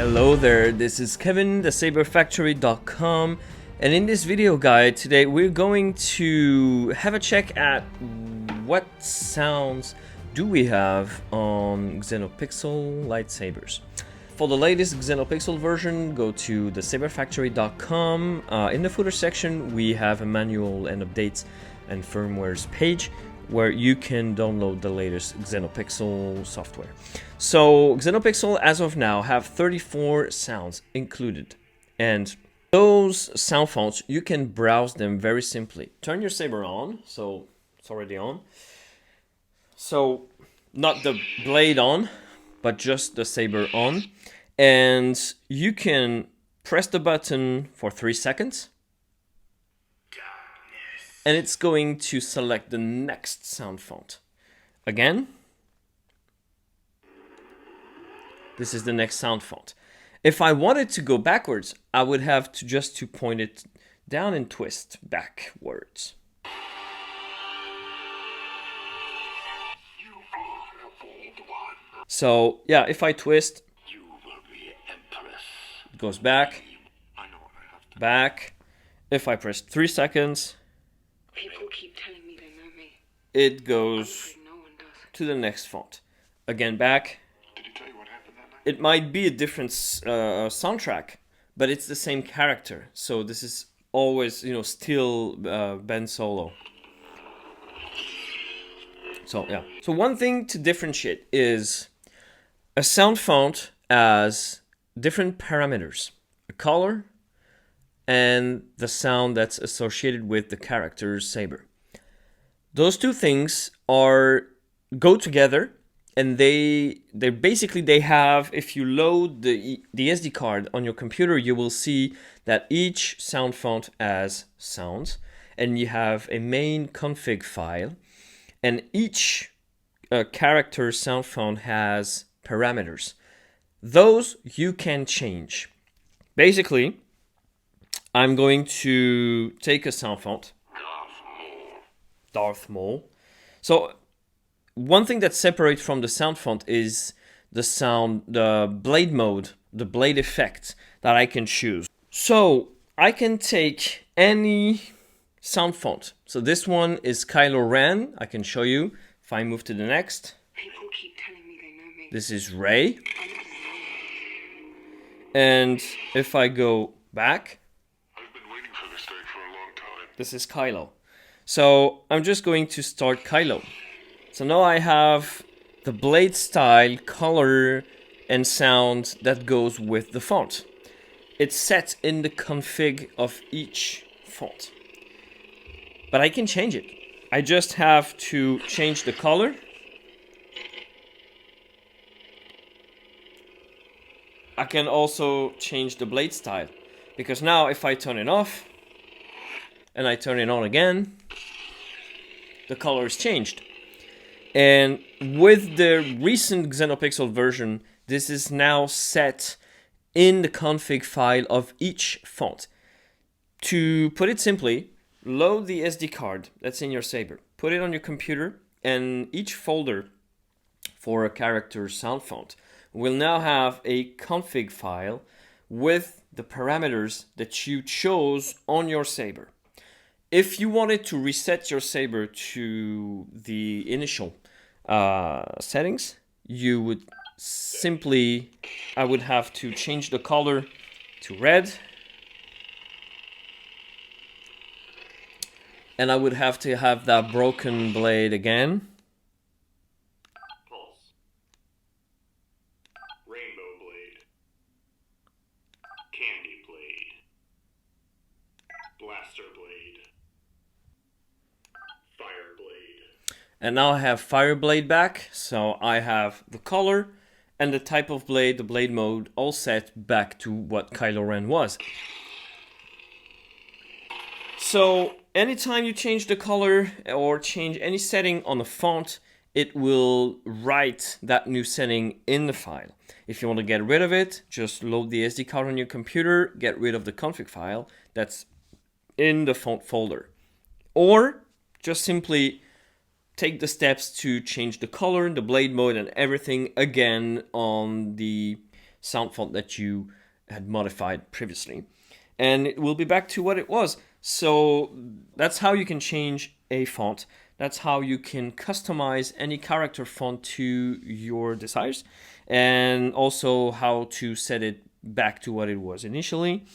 Hello there, this is Kevin, the saberfactory.com, and in this video guide today we're going to have a check at what sounds do we have on Xenopixel lightsabers. For the latest Xenopixel version, go to the saberfactory.com. In the footer section we have a manual and updates and firmwares page where you can download the latest Xenopixel software. So Xenopixel as of now have 34 sounds included, and those sound fonts you can browse them very simply. Turn your saber on, so it's already on. So not the blade on, but just the saber on, and you can press the button for 3 seconds. And it's going to select the next sound font. Again, this is the next sound font. If I wanted to go backwards, I would have to just point it down and twist backwards. So yeah, if I twist, it goes back, back. If I press 3 seconds, people keep telling me they know me. It goes No one does. to the next font. Again, back. Did he tell you what happened that night? It might be a different soundtrack, but it's the same character. So this is always, still Ben Solo. So yeah. So one thing to differentiate is a sound font has different parameters: a color and the sound that's associated with the character's saber. Those two things go together, and they have, if you load the SD card on your computer, you will see that each sound font has sounds, and you have a main config file, and each character sound font has parameters. Those you can change. Basically, I'm going to take a sound font, Darth Maul. So one thing that separates from the sound font is the blade mode, the blade effect that I can choose. So I can take any sound font. So this one is Kylo Ren. I can show you if I move to the next. People keep telling me they know me. This is Rey. And if I go back, I've been waiting for this day for a long time. this is Kylo. So I'm just going to start Kylo. So now I have the blade style, color, and sound that goes with the font. It's set in the config of each font. But I can change it. I just have to change the color. I can also change the blade style, because now if I turn it off and I turn it on again, the color is changed. And with the recent Xenopixel version, this is now set in the config file of each font. To put it simply, load the SD card that's in your saber, put it on your computer, and each folder for a character sound font will now have a config file with the parameters that you chose on your saber. If you wanted to reset your saber to the initial settings, you would simply, I would have to change the color to red, and I would have to have that broken blade again. Pulse. Rainbow blade. Candy blade. Blaster blade. Fire blade. And now I have Fire Blade back, so I have the color and the type of blade, the blade mode, all set back to what Kylo Ren was. So anytime you change the color or change any setting on the font, it will write that new setting in the file. If you want to get rid of it, just load the SD card on your computer, get rid of the config file that's in the font folder. Or just simply take the steps to change the color, the blade mode, and everything again on the sound font that you had modified previously. And it will be back to what it was. So that's how you can change a font. That's how you can customize any character font to your desires, and also how to set it back to what it was initially.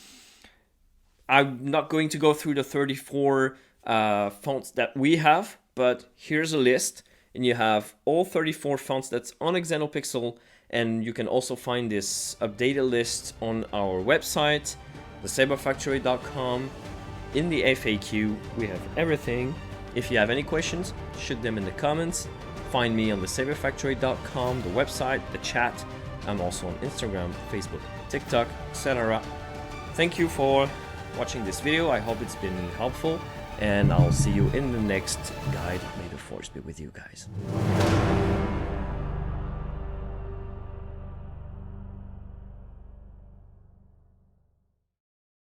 I'm not going to go through the 34 fonts that we have, but here's a list, and you have all 34 fonts that's on Xenopixel, and you can also find this updated list on our website, saberfactory.com. In the FAQ, we have everything. If you have any questions, shoot them in the comments. Find me on saberfactory.com, the website, the chat. I'm also on Instagram, Facebook, TikTok, etc. Thank you for watching this video. I hope it's been helpful, and I'll see you in the next guide. May the force be with you guys.